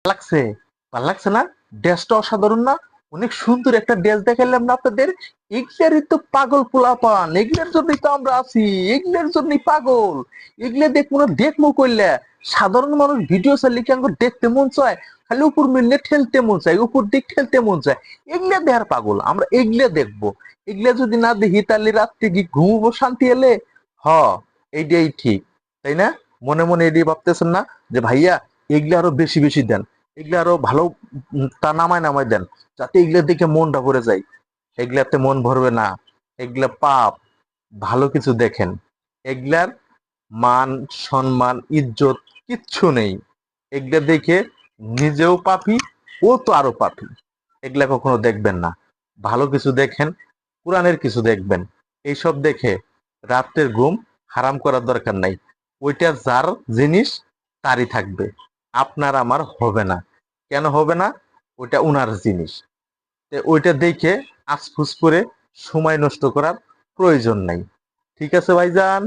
লাগছে? ভাল লাগছে না? ড্রেসটা অসাধারণ না? অনেক সুন্দর একটা ড্রেস দেখাইলাম না আপনাদের? এগুলারই তো পাগল পোলাপান, এগুলার জন্যই তো আমরা আছি, এগুলার জন্যই পাগল। এগুলা দেখবো কইলে সাধারণ মানুষ ভিডিও চাইলে কি আমাকে দেখতে মন চায়? খালি উপর মিললে ঠেলতে মন চায়, উপর দিক ঠেলতে মন চায়। এগুলা দেখার পাগল আমরা, এগুলা দেখবো। এগুলা যদি না দেখি তাহলে রাত্রে কি ঘুমবো শান্তি এলে? হ, এইটাই ঠিক, তাই না? মনে মনে এটাই ভাবতেছেন না যে ভাইয়া এগুলা আরো বেশি বেশি দেন, এগুলা আরো ভালো তা নামায় নামায় দেন, যাতে এগুলা দেখে মনটা ভরে যায়। এগুলাতে মন ভরবে না, এগুলা পাপ। ভালো কিছু দেখেন। এগুলার মান, সম্মান, ইজ্জত কিচ্ছু নেই। এগুলা দেখে নিজেও পাপী, ও তো আরো পাপী। এগুলা কখনো দেখবেন না। ভালো কিছু দেখেন, কোরআনের কিছু দেখবেন। এইসব দেখে রাত্রের ঘুম হারাম করার দরকার নাই। ওইটা যার জিনিস তারই থাকবে, আপনার আমার হবে না। কেন হবে না? ওইটা উনার জিনিস। ওইটা দেখে আফসুস করে সময় নষ্ট করার প্রয়োজন নাই। ঠিক আছে ভাইজান?